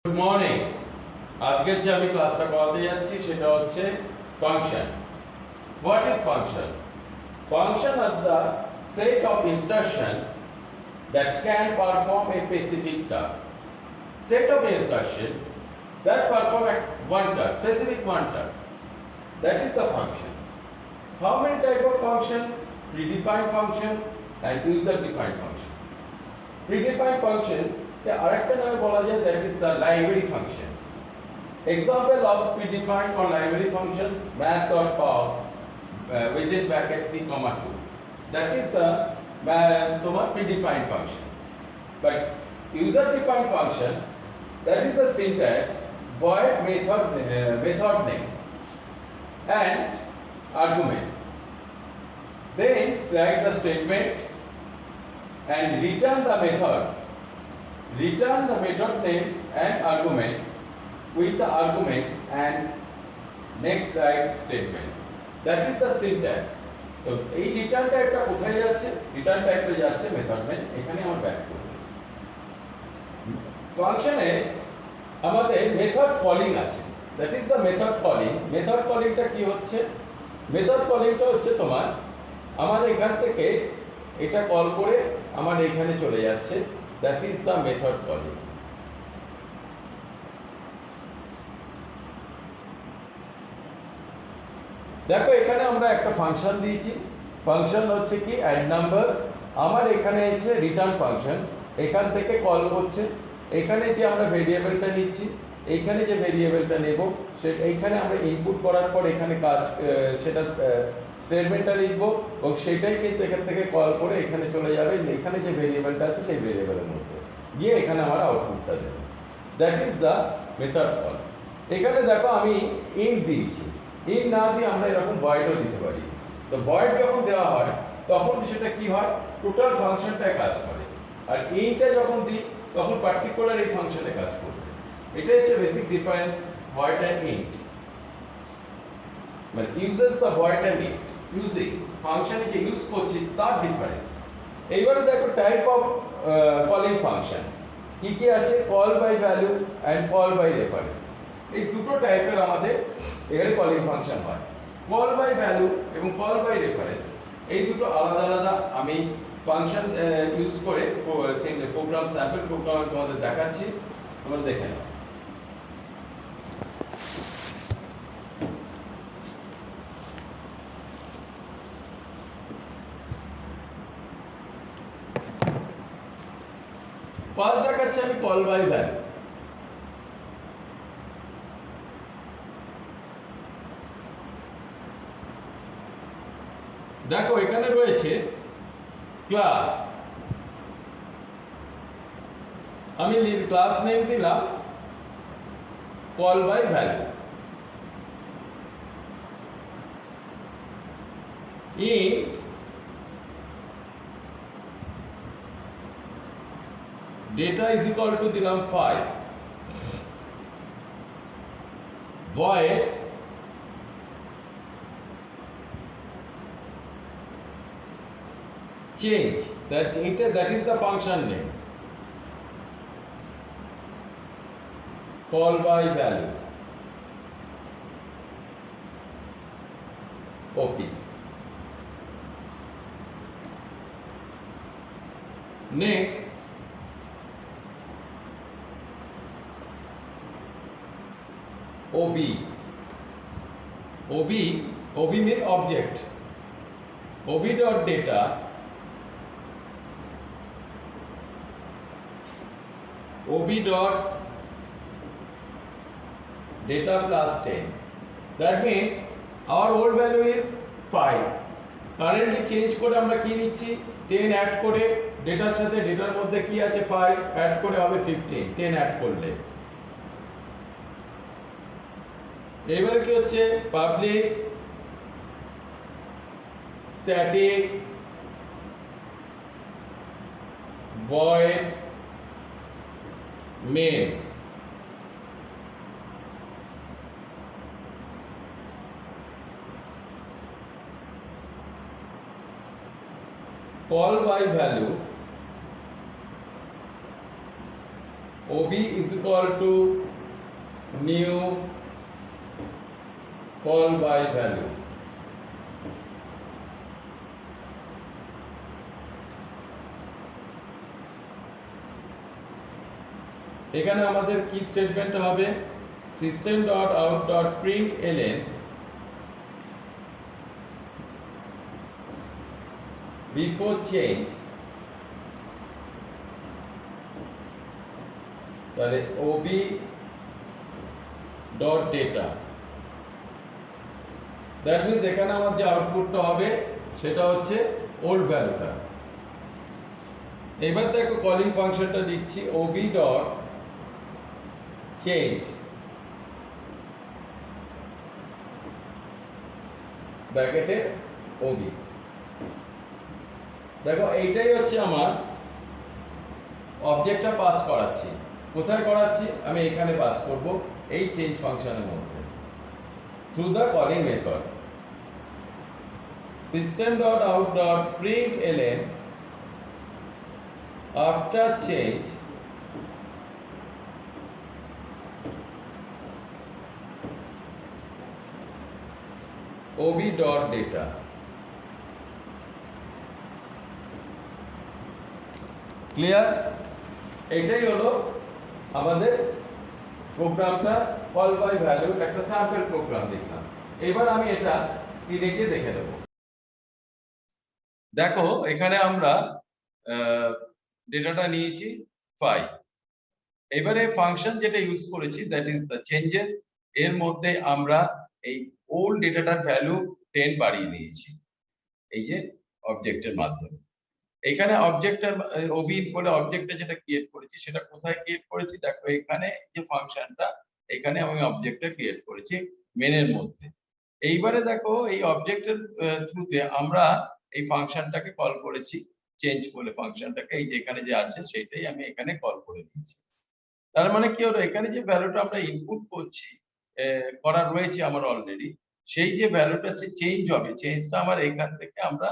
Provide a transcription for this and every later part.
Good morning. আজকে যে আমি ক্লাসটা করাতে যাচ্ছি সেটা হচ্ছে function. What is function? Function are the set of instruction that can perform a specific task. Set of instruction that perform one task, specific one task. That is the function. How many type of function? Predefined function and user-defined function. Predefined function আরেকটা নামে বলা যায় that is the library functions. Example of predefined or library function math.pop within bracket 3,2. That is the তোমার predefined function. But user-defined function, that is the syntax void method name and arguments. Then write the statement and return the method name and argument with the argument and next write statement. That is the syntax. তো এই return টাইপটা কোথায় যাচ্ছে? Return টাইপটা যাচ্ছে method name, এখানে আমরা back করব। ফাংশনে আমাদের মেথড কলিং আছে। That is the method calling. Method কলিংটা কি হচ্ছে? মেথড কলিংটা হচ্ছে তোমার আমার এখান থেকে এটা কল করে আমার এখানে চলে যাচ্ছে। That is the method calling. দেখো এখানে আমরা একটা ফাংশন দিয়েছি। ফাংশন হচ্ছে কি অ্যাড নাম্বার। আমার এখানে হচ্ছে রিটার্ন ফাংশন, এখান থেকে কল করছে। এখানে যে আমরা ভেরিয়েবলটা নিচ্ছি, এইখানে যে ভেরিয়েবলটা নেব এইখানে আমরা ইনপুট করার পর এখানে কাজ সেটা স্টেটমেন্টটা লিখবো এবং সেটাই কিন্তু এখান থেকে কল করে এখানে চলে যাবে। এখানে যে ভেরিয়েবলটা আছে সেই ভেরিয়েবলের মধ্যে গিয়ে এখানে আমার আউটপুটটা দেবে। That is the method call. এখানে দেখো আমি ইন্ট দিয়েছি। ইন্ট না দিয়ে আমরা এরকম ভয়েডও দিতে পারি। তো ভয়েড যখন দেওয়া হয় তখন সেটা কি হয়, টোটাল ফাংশনটায় কাজ করে। আর ইন্টে যখন দিই তখন পার্টিকুলার এই ফাংশনে কাজ করবে। এটা হচ্ছে basic difference void and int. মানে uses the void and int using ফাংশনে যে ইউজ করছি তার ডিফারেন্স। এইবারে দেখো টাইপ অফ কলিং ফাংশন কি কি আছে? Call by value and call by reference. এই দুটো টাইপের আমাদের এখানে কলিং ফাংশন হয়। কল বাই ভ্যালু এবং কল বাই রেফারেন্স এই দুটো আলাদা আলাদা আমি ফাংশন ইউজ করে প্রোগ্রাম স্যাম্পল প্রোগ্রাম তোমাদের দেখাচ্ছি, তোমরা দেখে নাও। ফার্স্ট দেখাচ্ছি আমি কল বাই ভ্যালু। দেখো এখানে রয়েছে ক্লাস। আমি ক্লাস নেম দিলাম call by value. Int data is equal to দিলাম 5, void change that is the function name, call by value. Okay, next OB mean object. OB dot data plus 10. That means our old value is 5. Currently change করে আমরা কি নিচ্ছি? 10 add করে ডেটার সাথে ডেটার মধ্যে কি আছে 5 অ্যাড করে হবে 15, 10 অ্যাড করলে। এবারে কি হচ্ছে? Public static void main. Call by value OB is equal to new call by value. এখানে আমাদের কি স্টেটমেন্ট হবে, system.out.println before change, তাহলে ob dot data, that means এখানে আমার যে আউটপুটটা হবে সেটা হচ্ছে ওল্ড ভ্যালুটা। এবার দেখো কলিং ফাংশনটা দিচ্ছি ob ডট চেঞ্জ ব্র্যাকেটে ob। দেখো এইটাই হচ্ছে আমার অবজেক্টটা পাস করাচ্ছি। কোথায় করাচ্ছি? আমি এখানে পাস করব এই চেঞ্জ ফাংশনের মধ্যে through the calling method system.out.println after change ob.data। Clear? এটাই হলো আমাদের প্রোগ্রামটা, কল বাই ভ্যালু একটা স্যাম্পল প্রোগ্রাম দেখলাম। এবার আমি এটা স্ক্রিনে গিয়ে দেখে দেব। দেখো এখানে আমরা ডেটাটা নিয়েছি 5। এবারে ফাংশন যেটা ইউজ করেছি দ্যাট ইজ দ্য চেঞ্জেস, এর মধ্যে আমরা এই ওল্ড ডেটাটার ভ্যালু 10 বাড়িয়ে নিয়েছি এই যে অবজেক্টের মাধ্যমে। এখানে অবজেক্টের ওবি বলে অবজেক্টটা যেটা ক্রিয়েট করেছি সেটা কোথায় ক্রিয়েট করেছি? দেখো এখানে যে ফাংশনটা, এখানে আমি অবজেক্টটা ক্রিয়েট করেছি মেনের মধ্যে। এইবারে দেখো এই অবজেক্টের থ্রুতে আমরা এই ফাংশনটাকে কল করেছি চেঞ্জ বলে ফাংশনটাকে, এই যে এখানে যে আছে সেটাই আমি এখানে কল করে নিয়েছি। তার মানে কি হলো, এখানে যে ভ্যালুটা আমরা ইনপুট করছি করা রয়েছে আমার অলরেডি, সেই যে ভ্যালুটা চেঞ্জ হবে, চেঞ্জটা আমার এখান থেকে আমরা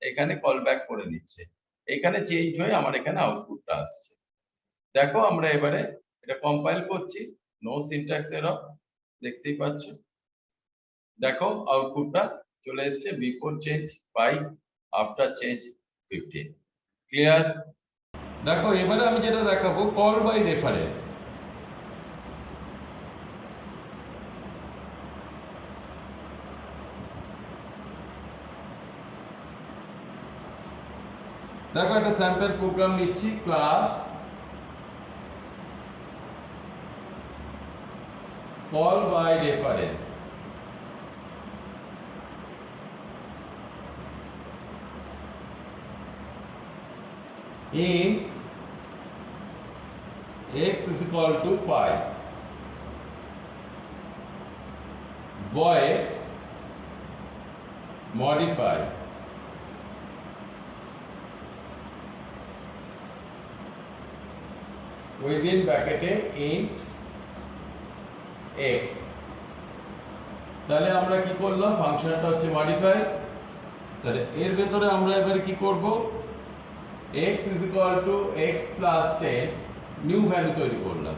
এখানে কল ব্যাক করে নিচ্ছে, এখানে চেঞ্জ হয়ে আমার এখানে আউটপুটটা আসছে। দেখো আমরা এবারে এটা কম্পাইল করছি, নো সিনট্যাক্স এরর, দেখতেই পাচ্ছ। দেখো আউটপুটটা চলে এসেছে before change 5, after change 15। Clear? দেখো এবারে আমি যেটা দেখাবো কল বাই রেফারেন্স। দেখো একটা স্যাম্পল প্রোগ্রাম নিচ্ছি, class call by reference. int x is equal to 5, void modify within bracket int x। তাহলে আমরা কি করলাম, ফাংশনটা হচ্ছে মডিফাই, তাহলে এর ভেতরে আমরা এবারে কি করব, x is equal to x plus 10 new value তৈরি করলাম।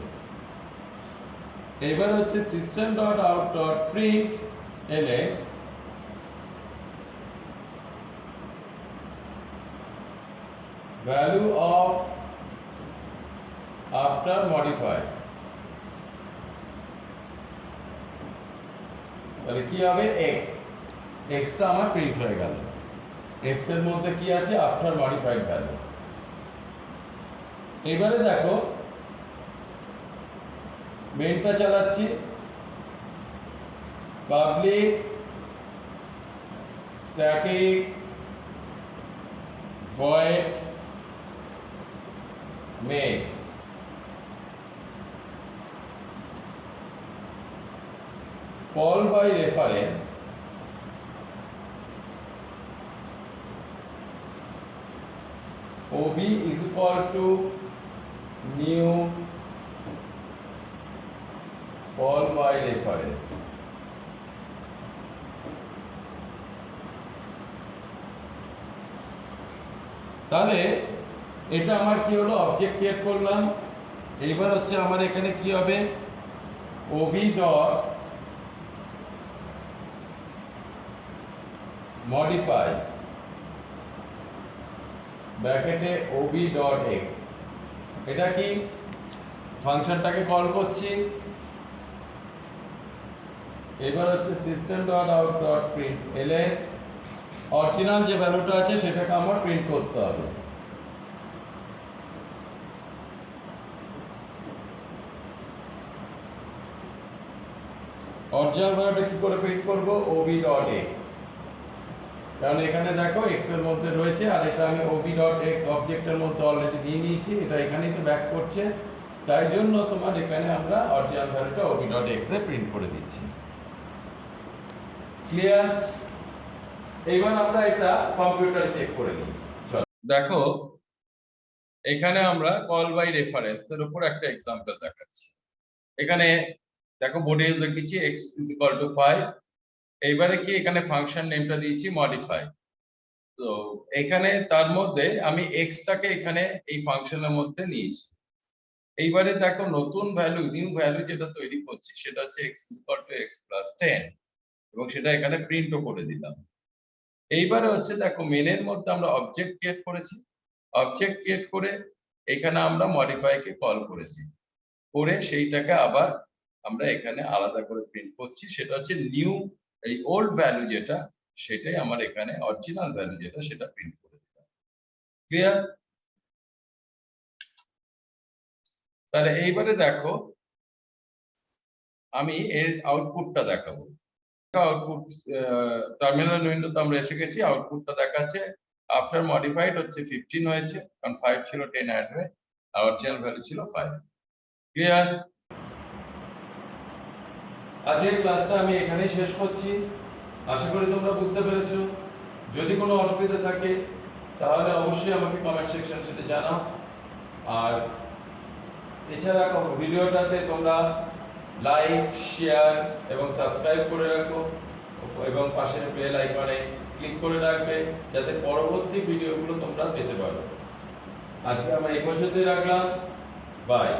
এবার হচ্ছে system.out.println value of after modify, তাহলে কি হবে x, x টা আমার প্রিন্ট হয়ে গেল। x এর মধ্যে কি আছে, আফটার মডিফাইড ভ্যালু। এবারে দেখো মেনটা চালাচ্ছি, public static void main. Call by reference OB is equal to new call by reference। তাহলে এটা আমার কি হলো, অবজেক্ট ক্রিয়েট করলাম, এইবার হচ্ছে আমার এখানে কি হবে, ওবি ডট মডিফাই ব্র্যাকেটে ওবি ডট এক্স, এটা কি ফাংশনটাকে কল করছি। এবার হচ্ছে system dot out dot print এলে অরিজিনাল যে ভ্যালুটা আছে সেটাকে আমার প্রিন্ট করতে হবে। অরিজিনাল ভ্যালুটা কি করে প্রিন্ট করব, ওবি ডট এক্স, কারণ এখানে দেখো এক্স এর মধ্যে রয়েছে আর এটা আমি ওবি ডট এক্স অবজেক্টের মধ্যে অলরেডি নিয়ে নিয়েছি, এটা এখানেই তো ব্যাক করছে, তাই জন্য তোমার এখানে আমরা অরিজিনাল ভ্যালুটা ওবি ডট এক্স এ প্রিন্ট করে দিচ্ছি। ক্লিয়ার? এইবার আমরা এটা কম্পিউটারে চেক করে নিই। চলো দেখো এখানে আমরা কল বাই রেফারেন্স এর উপর একটা एग्जांपल দেখাচ্ছি। এখানে দেখো বোর্ডে লিখেছি x = 5, এইবারে কি এখানে ফাংশন নেমটা দিয়েছি মডিফাই। তো এখানে তার মধ্যে আমি x টাকে এখানে এই ফাংশনের মধ্যে নিয়েছি। এইবারে দেখো নতুন ভ্যালু, নিউ ভ্যালু যেটা তৈরি করছি সেটা হচ্ছে x = x + 10 এবং সেটা এখানে প্রিন্টও করে দিলাম। এইবারে হচ্ছে দেখো মেনের মধ্যে আমরা অবজেক্ট ক্রিয়েট করেছি, অবজেক্ট ক্রিয়েট করে এখানে আমরা মডিফাই কে কল করেছি, করে সেইটাকে আবার আমরা এখানে আলাদা করে প্রিন্ট করছি, সেটা হচ্ছে নিউ, এই ওল্ড ভ্যালু যেটা সেটাই আমার এখানে অরিজিনাল ভ্যালু যেটা সেটা প্রিন্ট করে দিলাম। ক্লিয়ার? তাহলে এইবারে দেখো আমি এর আউটপুটটা দেখাবো। আউটপুট টার্মিনাল উইন্ডোতে আমরা এসে গেছি, আউটপুটটা দেখাচ্ছে আফটার মডিফাইড হচ্ছে 15 হয়েছে, কারণ 5 ছিল 10 অ্যাড হয়ে আর অরিজিনাল ভ্যালু ছিল 5। ক্লিয়ার? আজকের ক্লাসটা আমি এখানেই শেষ করছি, আশা করি তোমরা বুঝতে পেরেছো। যদি কোনো অসুবিধা থাকে তাহলে অবশ্যই আমাকে কমেন্ট সেকশনে সেটা জানাও। আর এছাড়া ভিডিওটাতে তোমরা লাইক, শেয়ার এবং সাবস্ক্রাইব করে রাখো এবং পাশের বেল আইকনে ক্লিক করে রাখবে যাতে পরবর্তী ভিডিওগুলো তোমরা পেতে পারো। আজকে আমরা এই পর্যন্তই রাখলাম, বাই।